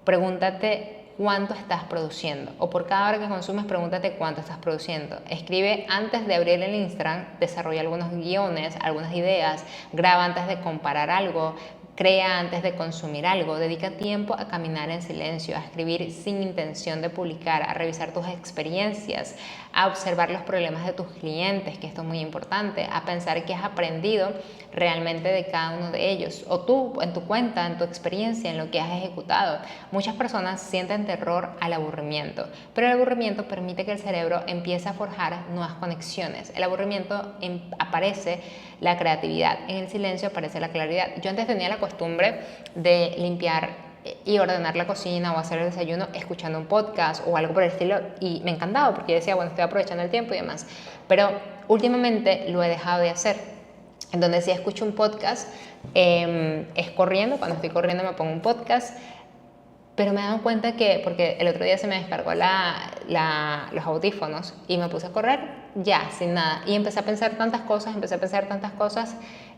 pregúntate cuánto estás produciendo, o por cada hora que consumes, pregúntate cuánto estás produciendo. Escribe antes de abrir el Instagram, desarrolla algunos guiones, algunas ideas, graba antes de comparar algo, crea antes de consumir algo, dedica tiempo a caminar en silencio, a escribir sin intención de publicar, a revisar tus experiencias, a observar los problemas de tus clientes, que esto es muy importante, a pensar qué has aprendido realmente de cada uno de ellos, o tú en tu cuenta, en tu experiencia, en lo que has ejecutado. Muchas personas sienten terror al aburrimiento, pero el aburrimiento permite que el cerebro empiece a forjar nuevas conexiones. El aburrimiento aparece la creatividad, en el silencio aparece la claridad. Yo antes tenía la costumbre de limpiar y ordenar la cocina o hacer el desayuno escuchando un podcast o algo por el estilo, y me encantaba porque yo decía, bueno, estoy aprovechando el tiempo y demás, pero últimamente lo he dejado de hacer. Entonces, si escucho un podcast, es corriendo, cuando estoy corriendo me pongo un podcast, pero me he dado cuenta que, porque el otro día se me descargó los audífonos y me puse a correr ya, sin nada, y empecé a pensar tantas cosas,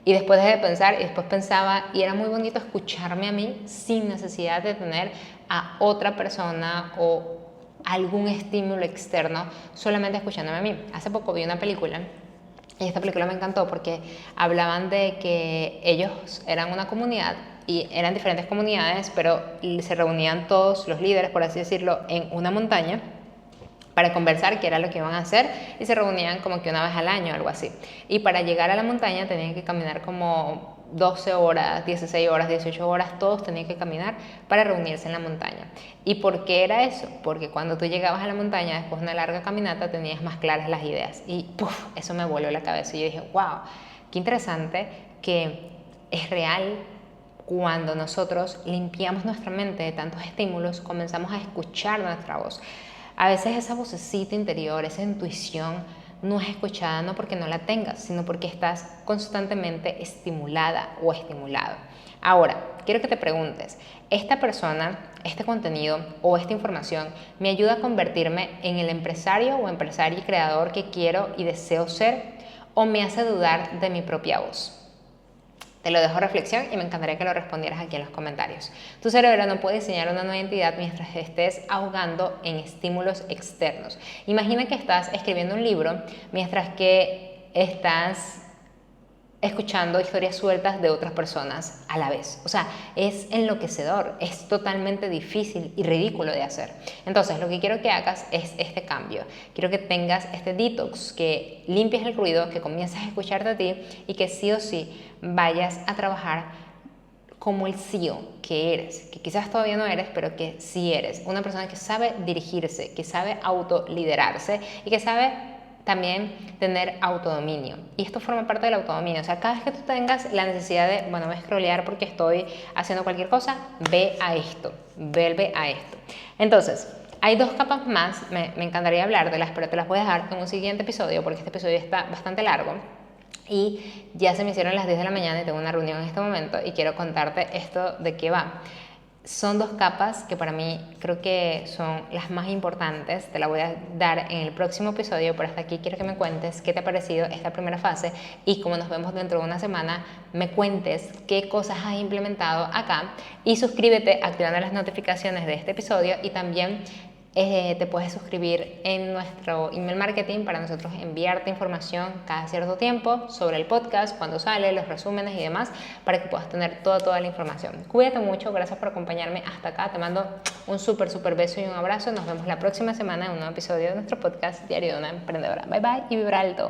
y después dejé de pensar, y después pensaba, y era muy bonito escucharme a mí sin necesidad de tener a otra persona o algún estímulo externo, solamente escuchándome a mí. Hace poco vi una película, y esta película me encantó porque hablaban de que ellos eran una comunidad y eran diferentes comunidades, pero se reunían todos los líderes, por así decirlo, en una montaña para conversar qué era lo que iban a hacer, y se reunían como que una vez al año, algo así. Y para llegar a la montaña tenían que caminar como 12 horas, 16 horas, 18 horas, todos tenían que caminar para reunirse en la montaña. ¿Y por qué era eso? Porque cuando tú llegabas a la montaña después de una larga caminata tenías más claras las ideas, y ¡puf!, eso me voló la cabeza y yo dije, wow, qué interesante que es real. Cuando nosotros limpiamos nuestra mente de tantos estímulos, comenzamos a escuchar nuestra voz. A veces esa vocecita interior, esa intuición, no es escuchada no porque no la tengas, sino porque estás constantemente estimulada o estimulado. Ahora, quiero que te preguntes, ¿esta persona, este contenido o esta información me ayuda a convertirme en el empresario o empresaria y creador que quiero y deseo ser, o me hace dudar de mi propia voz? Te lo dejo a reflexión y me encantaría que lo respondieras aquí en los comentarios. Tu cerebro no puede diseñar una nueva identidad mientras estés ahogando en estímulos externos. Imagina que estás escribiendo un libro mientras que estás escuchando historias sueltas de otras personas a la vez. O sea, es enloquecedor, es totalmente difícil y ridículo de hacer. Entonces, lo que quiero que hagas es este cambio. Quiero que tengas este detox, que limpies el ruido, que comiences a escucharte a ti y que sí o sí vayas a trabajar como el CEO que eres, que quizás todavía no eres, pero que sí eres. Una persona que sabe dirigirse, que sabe autoliderarse y que sabe también tener autodominio. Y esto forma parte del autodominio. O sea, cada vez que tú tengas la necesidad de, bueno, voy a scrollear porque estoy haciendo cualquier cosa, ve a esto, vuelve a esto. Entonces, hay dos capas más, me encantaría hablar, pero te las voy a dejar en un siguiente episodio porque este episodio está bastante largo. Y ya se me hicieron las 10 de la mañana y tengo una reunión en este momento y quiero contarte esto de qué va. Son dos capas que para mí creo que son las más importantes. Te la voy a dar en el próximo episodio, pero hasta aquí quiero que me cuentes qué te ha parecido esta primera fase y como nos vemos dentro de una semana, me cuentes qué cosas has implementado acá y suscríbete activando las notificaciones de este episodio y también te puedes suscribir en nuestro email marketing para nosotros enviarte información cada cierto tiempo sobre el podcast, cuando sale, los resúmenes y demás, para que puedas tener toda la información. Cuídate mucho, gracias por acompañarme hasta acá, te mando un súper beso y un abrazo, nos vemos la próxima semana en un nuevo episodio de nuestro podcast Diario de una Emprendedora. Bye bye y vibra alto.